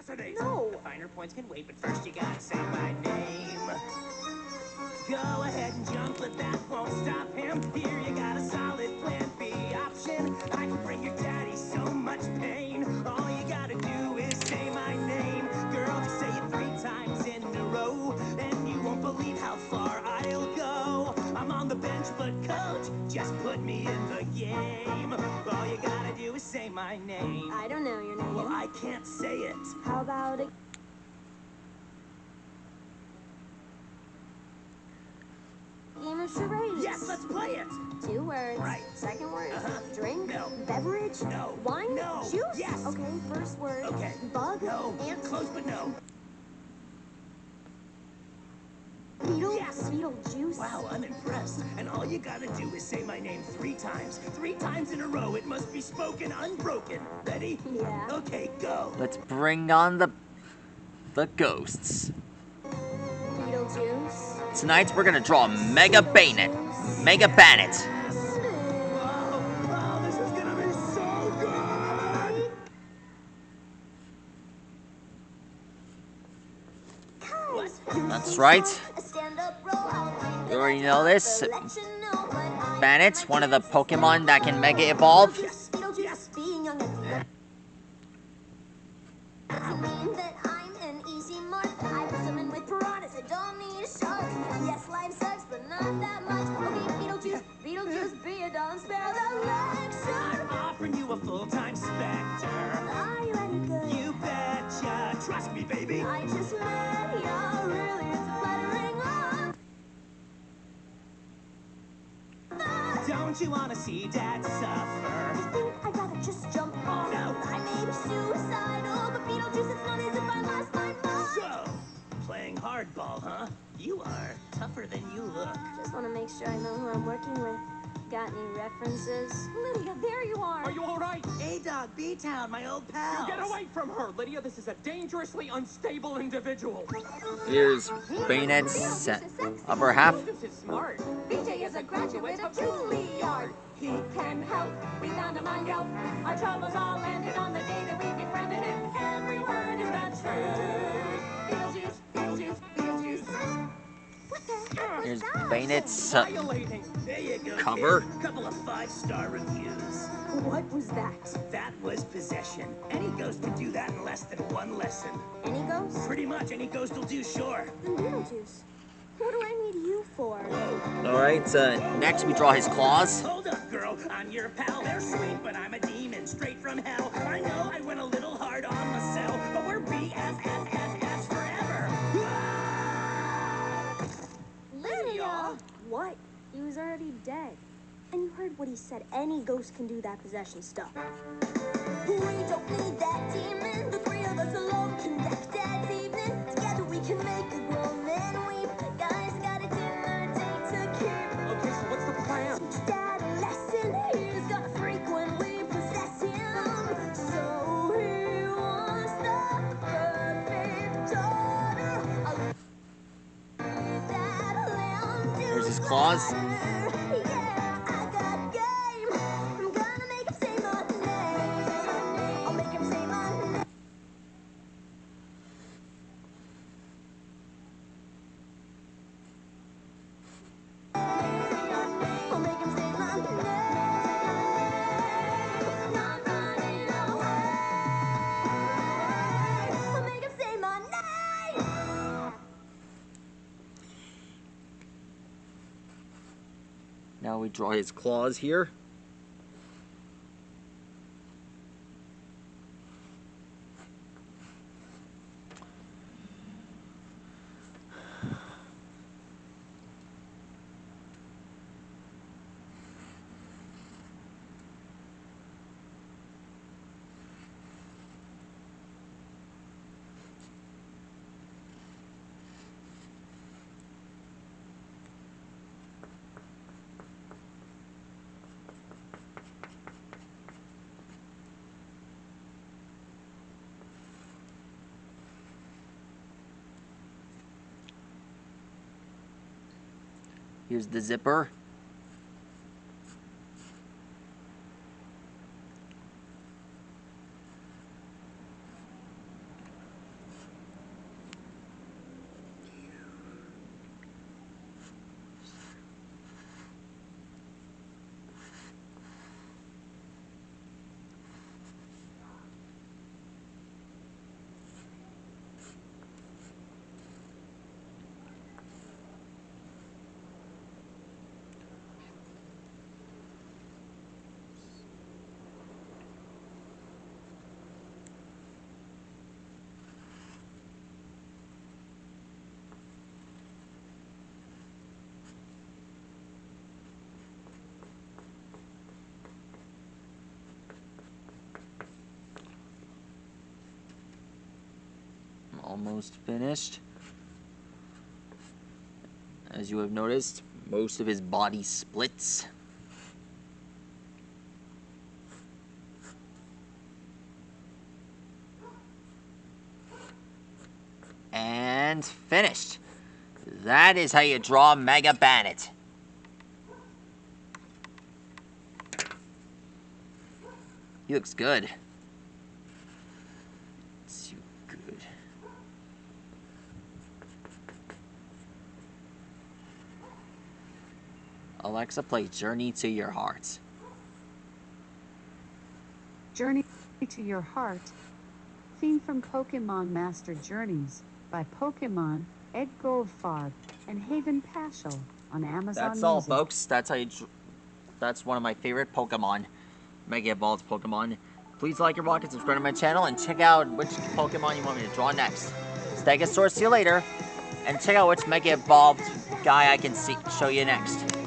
yesterday. No. The finer points can wait, but first you gotta say my name. Go ahead and jump, but that won't stop him. Here you got a solid plan B option. I can bring your daddy so much pain. All you gotta do is say my name. Girl, just say it 3 times in a row, and you won't believe how far I'll go. I'm on the bench, but coach, just put me in the game. All you gotta do is say my name. I don't know your name. Well, I can't say it. How about it? Game of charades. Yes, let's play it. 2 words. Right. Second word. Drink. No. Beverage. No. Wine. No. Juice. Yes. Okay. First word. Okay. Bug. No. Ant. Close, but no. Beetle. Yes. Beetlejuice. Wow, I'm impressed. And all you gotta do is say my name 3 times. 3 times in a row. It must be spoken unbroken. Ready? Yeah. Okay, go. Let's bring on the ghosts. Beetlejuice. Tonight we're gonna draw Mega Banette. Mega Banette. Wow, this is gonna be so good! What? That's right. You already know this. Banette, one of the Pokemon that can Mega Evolve. Yes, yes. Being young and mean that I'm an easy mark. I was swimming with piranhas. I don't need a shark. Yes, life sucks, but not that much. Okay, Beetlejuice, be a dumb spare the lecture. I'm offering you a full-time Spectre. Are you ready, good? You betcha. Trust me, baby. I just met you. Really, it's a flattering on. Don't you wanna see Dad suffer? I think I'd rather just jump off. No. I may be suicidal, but Beetlejuice, it's not as if I lost my mind. So, playing hardball, huh? You are tougher than you look. Just want to make sure I know who I'm working with. Got any references? Lydia, there you are. Are you all right? A-Dog, B-Town, my old pal. You get away from her, Lydia. This is a dangerously unstable individual. Here's Banette's upper half. This is smart. BJ is a graduate of Juilliard. He can help. We found him on Yelp. Our troubles all ended on the day that we befriended him. Every word is the truth. Beetlejuice, Beetlejuice, Beetlejuice. What the heck was Here's that? Banette's Violating. There you go, cover. kid. Couple of 5-star reviews. What was that? That was possession. Any ghost can do that in less than 1 lesson. Any ghost? Pretty much any ghost will do, sure. Then Beetlejuice. What do I need you for? All right. Next we draw his claws. Hold up, girl. I'm your pal. They're sweet, but I'm a demon straight from hell. I know I went a little hard on myself, but we're BFFFFs forever. Lydia! What? He was already dead. And you heard what he said. Any ghost can do that possession stuff. We don't need that demon. The 3 of us alone can wreck Dad's evening. Together we can make a grown man weep. Guys, got a dinner date to keep. Okay, so what's the plan? Teach Dad a lesson. He's gonna freak when we possess him. So he wants the perfect daughter. Here's his claws. Yeah, I got game. I'm gonna make him say my name. I'll make him say my name. I'll make him say my name. Not running away. I'll make him say my name. Now we draw his claws here. Here's the zipper. almost finished. As you have noticed, most of his body splits. And finished. That is how you draw Mega Banette. He looks good. Too good. Alexa, play Journey to Your Heart. Journey to Your Heart, theme from Pokemon Master Journeys by Pokemon Ed Goldfarb and Haven Paschal on Amazon That's all, Music. folks. That's how you. That's one of my favorite Pokemon, Mega Evolved Pokemon. Please like your vlog and subscribe to my channel, and check out which Pokemon you want me to draw next. Stegosaurus, see you later, and check out which Mega Evolved guy I can show you next.